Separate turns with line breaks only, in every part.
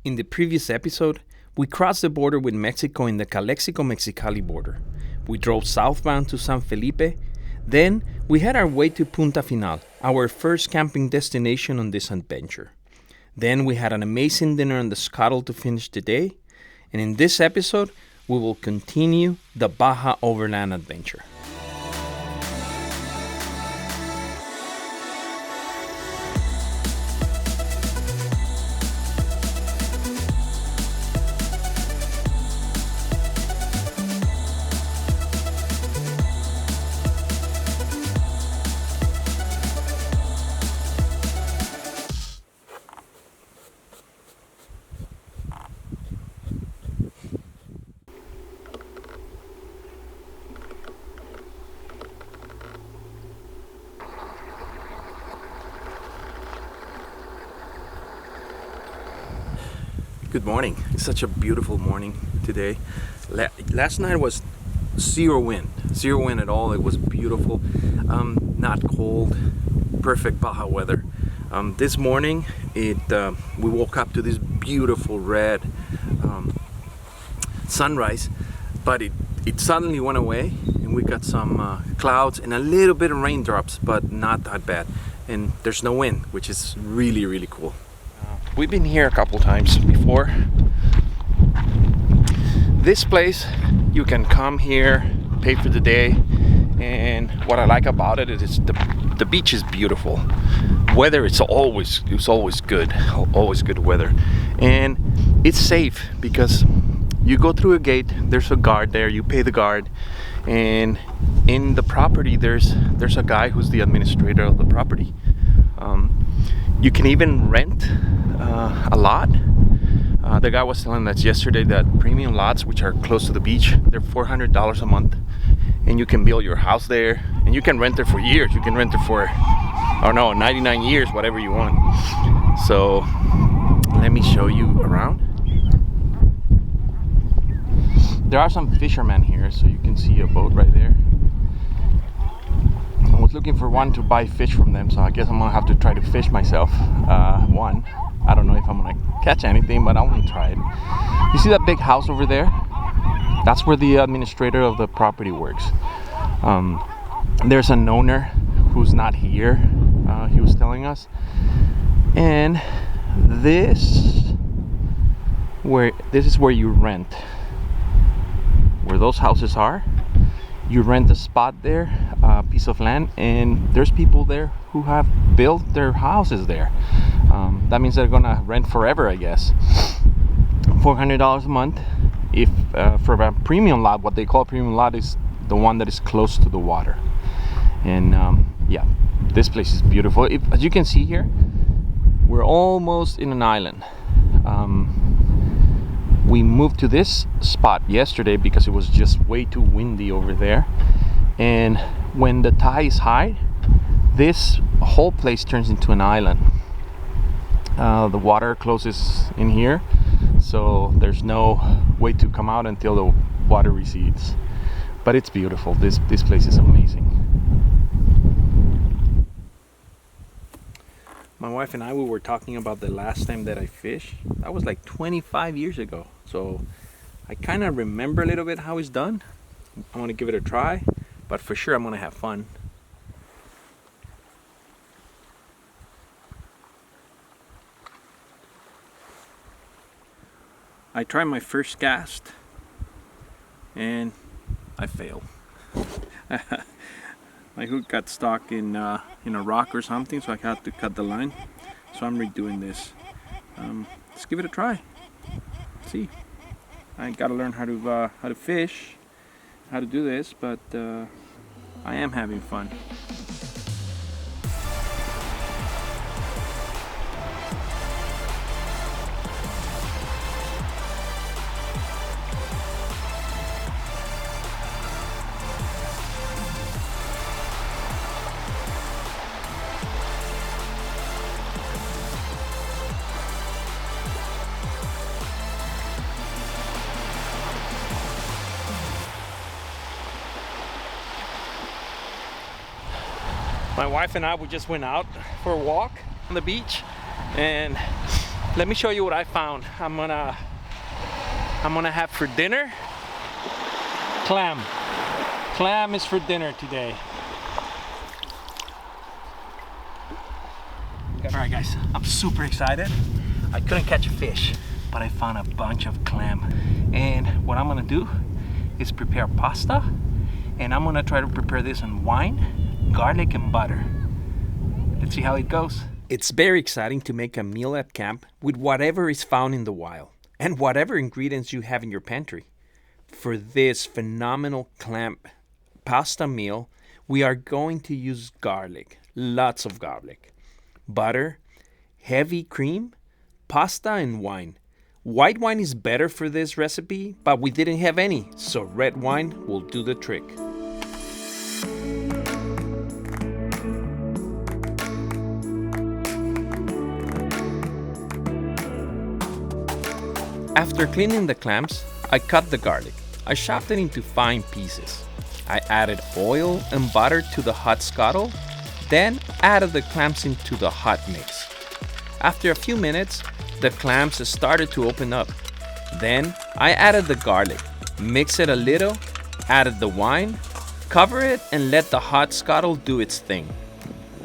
In the previous episode, we crossed the border with Mexico in the Calexico-Mexicali border. We drove southbound to San Felipe. Then we had our way to Punta Final, our first camping destination on this adventure. Then we had an amazing dinner on the Scuttle to finish the day. And in this episode, we will continue the Baja Overland adventure. Good morning. It's such a beautiful morning today. Last night was zero wind at all. It was beautiful, not cold, perfect Baja weather. This morning, we woke up to this beautiful red sunrise, but it suddenly went away, and we got some clouds and a little bit of raindrops, but not that bad. And there's no wind, which is really, really cool. We've been here a couple times before. This place, you can come here, pay for the day, and what I like about it is the beach is beautiful. Weather, it's always good, always good weather, and it's safe because you go through a gate. There's a guard there. You pay the guard, and in the property, there's a guy who's the administrator of the property. You can even rent a lot. The guy was telling us yesterday that premium lots, which are close to the beach, they're $400 a month, and you can build your house there, and you can rent it for years. You can rent it for, 99 years, whatever you want. So let me show you around. There are some fishermen here, so you can see a boat right there. I was looking for one to buy fish from them, so I guess I'm gonna have to try to fish myself. One. I don't know if I'm gonna catch anything, but I want to try it. You see that big house over there? That's where the administrator of the property works. There's an owner who's not here, he was telling us. And this is where you rent. Where those houses are, you rent a spot there, a piece of land, and there's people there who have built their houses there. That means they're gonna rent forever, I guess. $400 a month. If for a premium lot, what they call a premium lot is the one that is close to the water. And yeah, this place is beautiful. As you can see here, we're almost in an island. We moved to this spot yesterday because it was just way too windy over there. And when the tide is high, this whole place turns into an island. The water closes in here, so there's no way to come out until the water recedes. But it's beautiful. This place is amazing. My wife and I, we were talking about the last time that I fished. That was like 25 years ago. So I kind of remember a little bit how it's done. I want to give it a try, but for sure I'm going to have fun. I tried my first cast and I failed. My hook got stuck in a rock or something, so I had to cut the line. So I'm redoing this. Let's give it a try. See, I gotta learn how to fish, how to do this, but I am having fun. My wife and I, we just went out for a walk on the beach, and Let me show you what I found. I'm gonna have for dinner clam. Clam is for dinner today. Alright guys, I'm super excited. I couldn't catch a fish, but I found a bunch of clam. And what I'm gonna do is prepare pasta, and I'm gonna try to prepare this in wine, garlic, and butter. Let's see how it goes. It's very exciting to make a meal at camp with whatever is found in the wild and whatever ingredients you have in your pantry. For this phenomenal clam pasta meal, we are going to use garlic, lots of garlic, butter, heavy cream, pasta, and wine. White wine is better for this recipe, but we didn't have any, so red wine will do the trick. After cleaning the clams, I cut the garlic. I chopped it into fine pieces. I added oil and butter to the hot scuttle, then added the clams into the hot mix. After a few minutes, the clams started to open up. Then I added the garlic, mixed it a little, added the wine, cover it, and let the hot scuttle do its thing.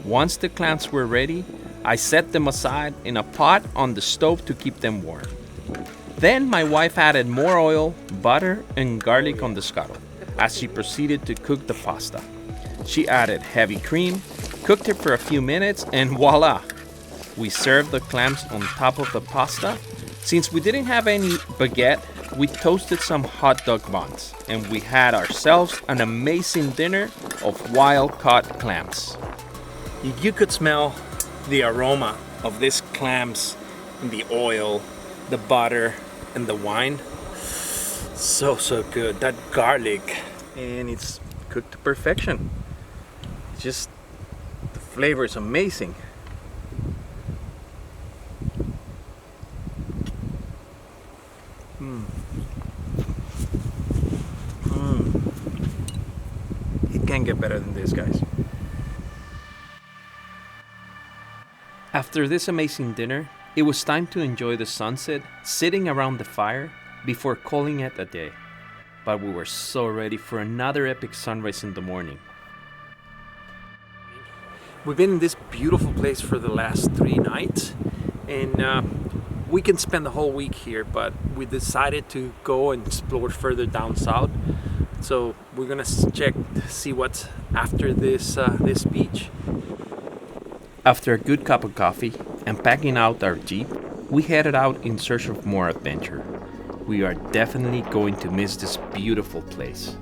Once the clams were ready, I set them aside in a pot on the stove to keep them warm. Then my wife added more oil, butter, and garlic on the scuttle as she proceeded to cook the pasta. She added heavy cream, cooked it for a few minutes, and voila! We served the clams on top of the pasta. Since we didn't have any baguette, we toasted some hot dog buns, and we had ourselves an amazing dinner of wild-caught clams. If you could smell the aroma of these clams in the oil, the butter, and the wine, so good. That garlic, and it's cooked to perfection. Just the flavor is amazing. It can't get better than this, guys. After this amazing dinner, it was time to enjoy the sunset, sitting around the fire before calling it a day. But we were so ready for another epic sunrise in the morning. We've been in this beautiful place for the last 3 nights, and we can spend the whole week here, but we decided to go and explore further down south. So we're gonna see what's after this beach. After a good cup of coffee and packing out our Jeep, we headed out in search of more adventure. We are definitely going to miss this beautiful place.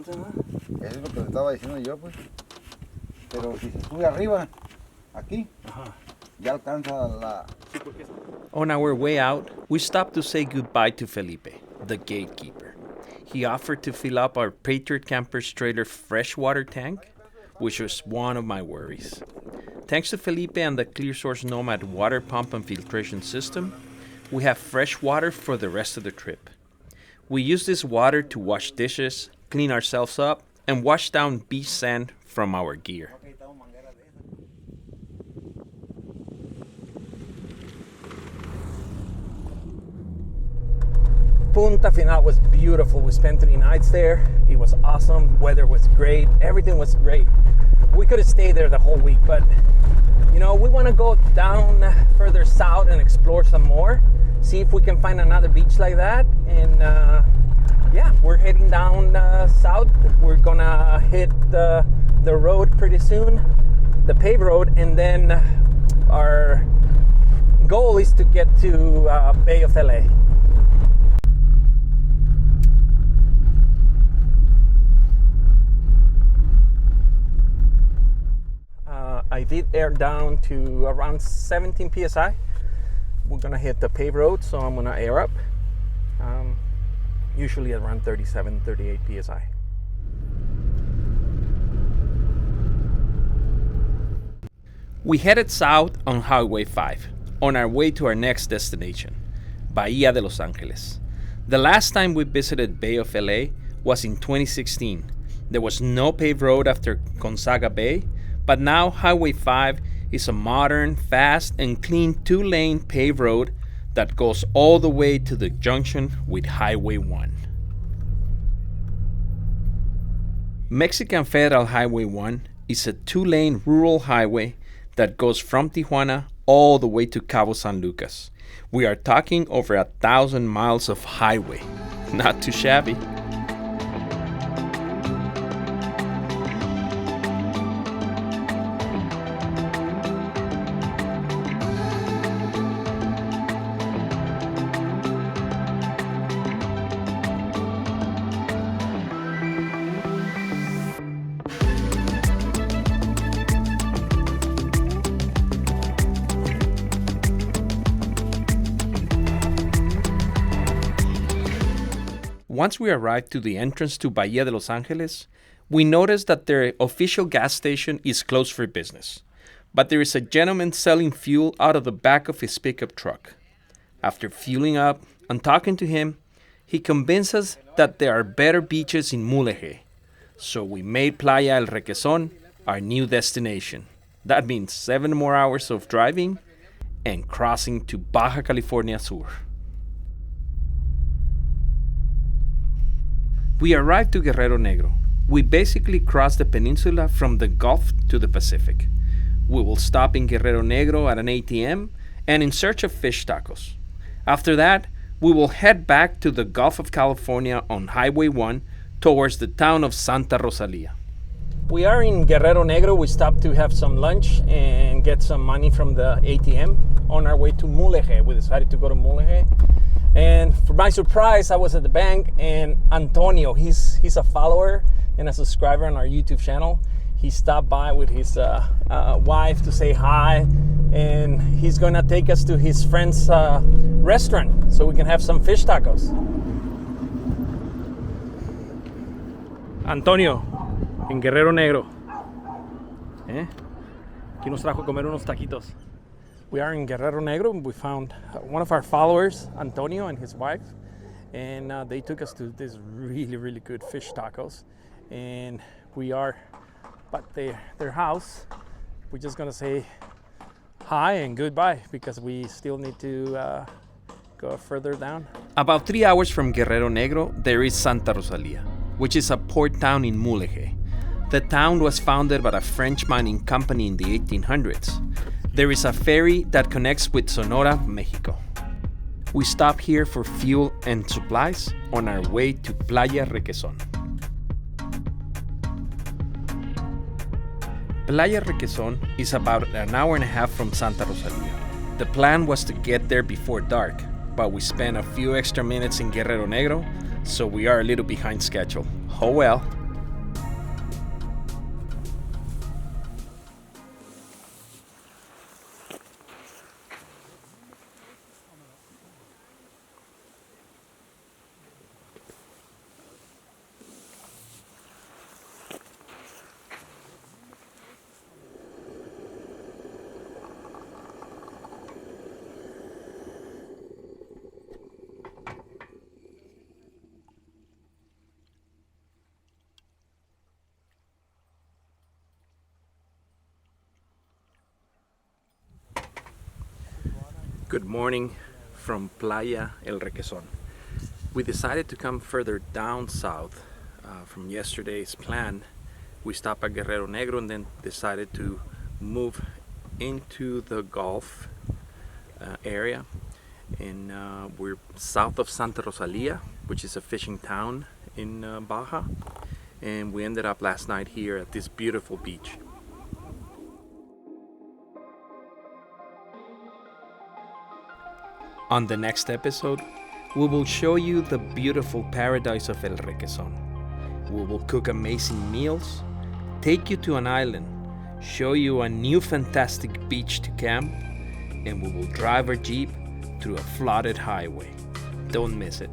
Eso es lo que le estaba diciendo yo, pues. Pero si se sube arriba, aquí, ya alcanza la...
On our way out, we stopped to say goodbye to Felipe, the gatekeeper. He offered to fill up our Patriot Camper's trailer freshwater tank, which was one of my worries. Thanks to Felipe and the ClearSource Nomad water pump and filtration system, we have fresh water for the rest of the trip. We use this water to wash dishes, clean ourselves up, and wash down beach sand from our gear. Punta Final was beautiful. We spent 3 nights there. It was awesome. Weather was great. Everything was great. We could have stayed there the whole week, but you know, we want to go down further south and explore some more. See if we can find another beach like that. And yeah, we're heading down south. We're gonna hit the road pretty soon, the paved road, and then our goal is to get to Bay of LA. I did air down to around 17 psi. We're gonna hit the paved road, so I'm gonna air up. Usually around 37, 38 psi. We headed south on Highway 5 on our way to our next destination, Bahia de Los Angeles. The last time we visited Bay of LA was in 2016. There was no paved road after Gonzaga Bay, but now Highway 5 is a modern, fast, and clean 2-lane paved road that goes all the way to the junction with Highway 1. Mexican Federal Highway 1 is a 2-lane rural highway that goes from Tijuana all the way to Cabo San Lucas. We are talking over 1,000 miles of highway. Not too shabby. Once we arrived to the entrance to Bahia de Los Angeles, we noticed that their official gas station is closed for business, but there is a gentleman selling fuel out of the back of his pickup truck. After fueling up and talking to him, he convinced us that there are better beaches in Mulegé, so we made Playa El Requesón our new destination. That means 7 more hours of driving and crossing to Baja California Sur. We arrived to Guerrero Negro. We basically crossed the peninsula from the Gulf to the Pacific. We will stop in Guerrero Negro at an ATM and in search of fish tacos. After that, we will head back to the Gulf of California on Highway 1 towards the town of Santa Rosalia. We are in Guerrero Negro. We stopped to have some lunch and get some money from the ATM. On our way to Mulegé, we decided to go to Mulegé. And for my surprise, I was at the bank, and Antonio, he's a follower and a subscriber on our YouTube channel. He stopped by with his wife to say hi, and he's gonna take us to his friend's restaurant so we can have some fish tacos. Antonio, en Guerrero Negro. Aquí nos trajo a comer unos taquitos. We are in Guerrero Negro. We found one of our followers, Antonio, and his wife, and they took us to this really, really good fish tacos. And we are at their house. We're just gonna say hi and goodbye because we still need to go further down. About 3 hours from Guerrero Negro, there is Santa Rosalia, which is a port town in Mulegé. The town was founded by a French mining company in the 1800s. There is a ferry that connects with Sonora, Mexico. We stop here for fuel and supplies on our way to Playa Requesón. Playa Requesón is about an hour and a half from Santa Rosalia. The plan was to get there before dark, but we spent a few extra minutes in Guerrero Negro, so we are a little behind schedule. Oh well. Good morning from Playa El Requesón. We decided to come further down south from yesterday's plan. We stopped at Guerrero Negro and then decided to move into the Gulf area. And we're south of Santa Rosalia, which is a fishing town in Baja. And we ended up last night here at this beautiful beach. On the next episode, we will show you the beautiful paradise of El Requesón. We will cook amazing meals, take you to an island, show you a new fantastic beach to camp, and we will drive our Jeep through a flooded highway. Don't miss it.